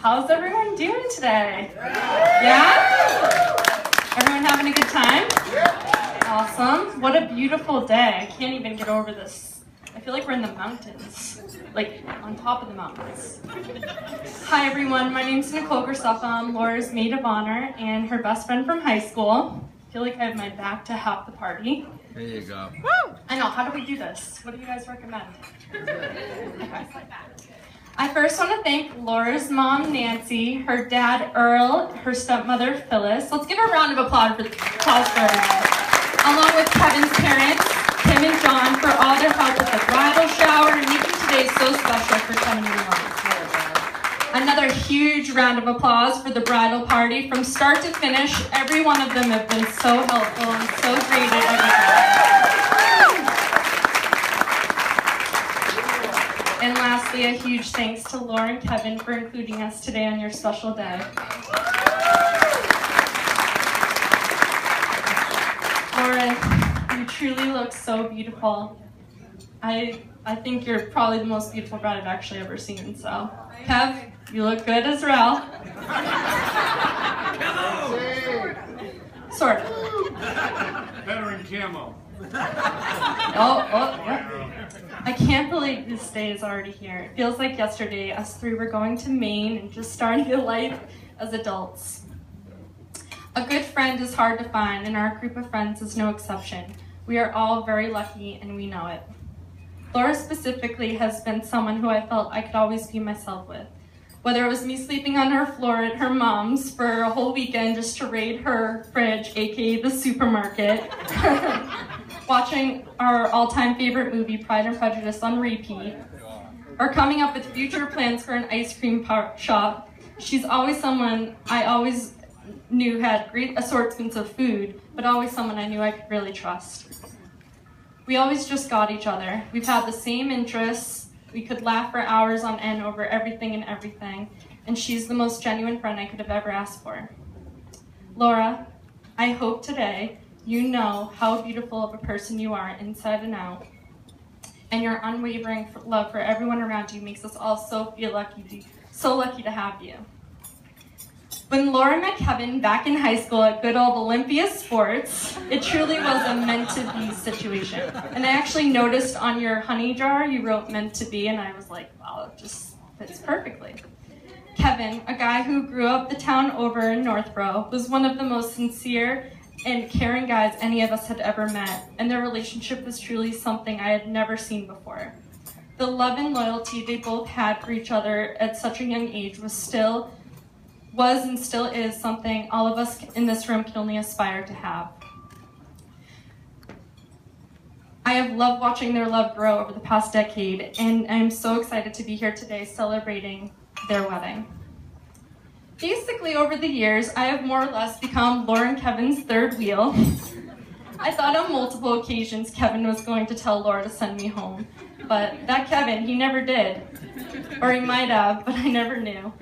How's everyone doing today? Yeah? Everyone having a good time? Awesome. What a beautiful day. I can't even get over this. I feel like we're in the mountains, like on top of the mountains. Hi everyone, my name's Nicole Graseffa. I'm Laura's maid of honor and her best friend from high school. I feel like I have my back to half the party. There you go. Woo! I know, how do we do this? What do you guys recommend? Okay. I first want to thank Laura's mom, Nancy, her dad, Earl, her stepmother, Phyllis. Let's give a round of applause for everyone. Along with Kevin's parents, Kim and John, for all their help with the bridal shower and making today so special for Kevin and Laura. Another huge round of applause for the bridal party. From start to finish, every one of them have been so helpful and so great at everything. And lastly, a huge thanks to Laura and Kevin for including us today on your special day. Laura, you truly look so beautiful. I think you're probably the most beautiful bride I've actually ever seen, so. Kev, you look good as well. Sort of. Veteran camo. Yep. I can't believe this day is already here. It feels like yesterday us three were going to Maine and just starting a life as adults. A good friend is hard to find, and our group of friends is no exception. We are all very lucky, and we know it. Laura specifically has been someone who I felt I could always be myself with. Whether it was me sleeping on her floor at her mom's for a whole weekend just to raid her fridge, aka the supermarket, watching our all-time favorite movie, Pride and Prejudice, on repeat, or coming up with future plans for an ice cream shop, she's always someone I always knew had great assortments of food, but always someone I knew I could really trust. We always just got each other. We've had the same interests. We could laugh for hours on end over everything and everything, and she's the most genuine friend I could have ever asked for. Laura, I hope today you know how beautiful of a person you are inside and out, and your unwavering love for everyone around you makes us all so lucky to have you. When Laura met Kevin back in high school at good old Olympia Sports, it truly was a meant-to-be situation. And I actually noticed on your honey jar you wrote meant to be, and I was like, wow, it just fits perfectly. Kevin, a guy who grew up the town over in Northborough, was one of the most sincere and caring guys any of us had ever met, and their relationship was truly something I had never seen before. The love and loyalty they both had for each other at such a young age was and still is something all of us in this room can only aspire to have. I have loved watching their love grow over the past decade, and I'm so excited to be here today celebrating their wedding. Basically, over the years, I have more or less become Laura and Kevin's third wheel. I thought on multiple occasions Kevin was going to tell Laura to send me home, but that Kevin, he never did. Or he might have, but I never knew.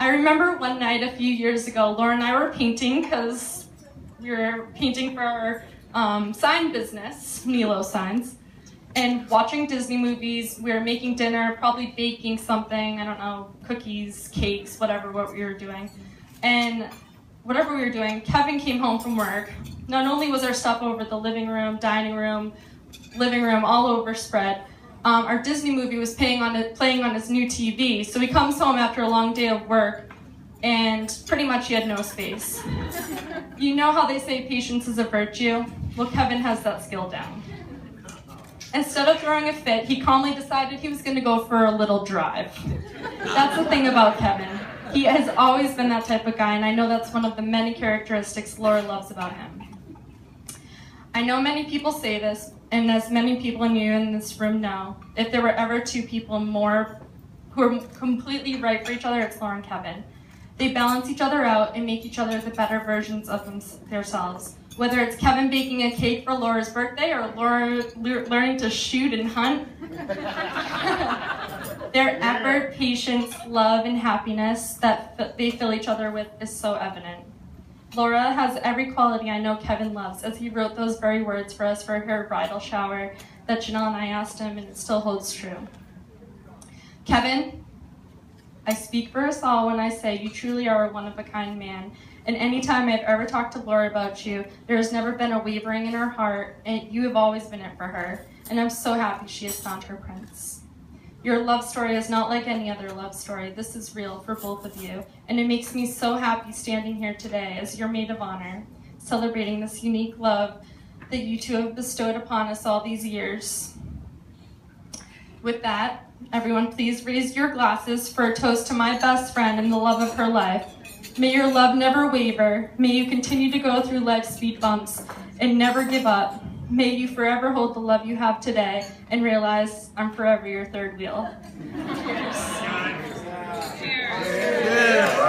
I remember one night a few years ago, Laura and I were painting because we were painting for our sign business, Milo signs, and watching Disney movies. We were making dinner, probably baking something, I don't know, cookies, cakes, whatever what we were doing. And whatever we were doing, Kevin came home from work. Not only was our stuff over the living room, dining room, living room, all over spread, our Disney movie was playing on his new TV. So he comes home after a long day of work, and pretty much he had no space. You know how they say patience is a virtue? Well, Kevin has that skill down. Instead of throwing a fit, he calmly decided he was going to go for a little drive. That's the thing about Kevin. He has always been that type of guy, and I know that's one of the many characteristics Laura loves about him. I know many people say this, and as many people in this room know, if there were ever two people more who are completely right for each other, it's Laura and Kevin. They balance each other out and make each other the better versions of themselves. Whether it's Kevin baking a cake for Laura's birthday or Laura learning to shoot and hunt, their effort, patience, love, and happiness that they fill each other with is so evident. Laura has every quality I know Kevin loves, as he wrote those very words for us for her bridal shower that Janelle and I asked him, and it still holds true. Kevin, I speak for us all when I say you truly are a one-of-a-kind man. And anytime I've ever talked to Laura about you, there has never been a wavering in her heart, and you have always been it for her. And I'm so happy she has found her prince. Your love story is not like any other love story. This is real for both of you. And it makes me so happy standing here today as your maid of honor, celebrating this unique love that you two have bestowed upon us all these years. With that, everyone please raise your glasses for a toast to my best friend and the love of her life. May your love never waver. May you continue to go through life's speed bumps and never give up. May you forever hold the love you have today and realize I'm forever your third wheel. Cheers.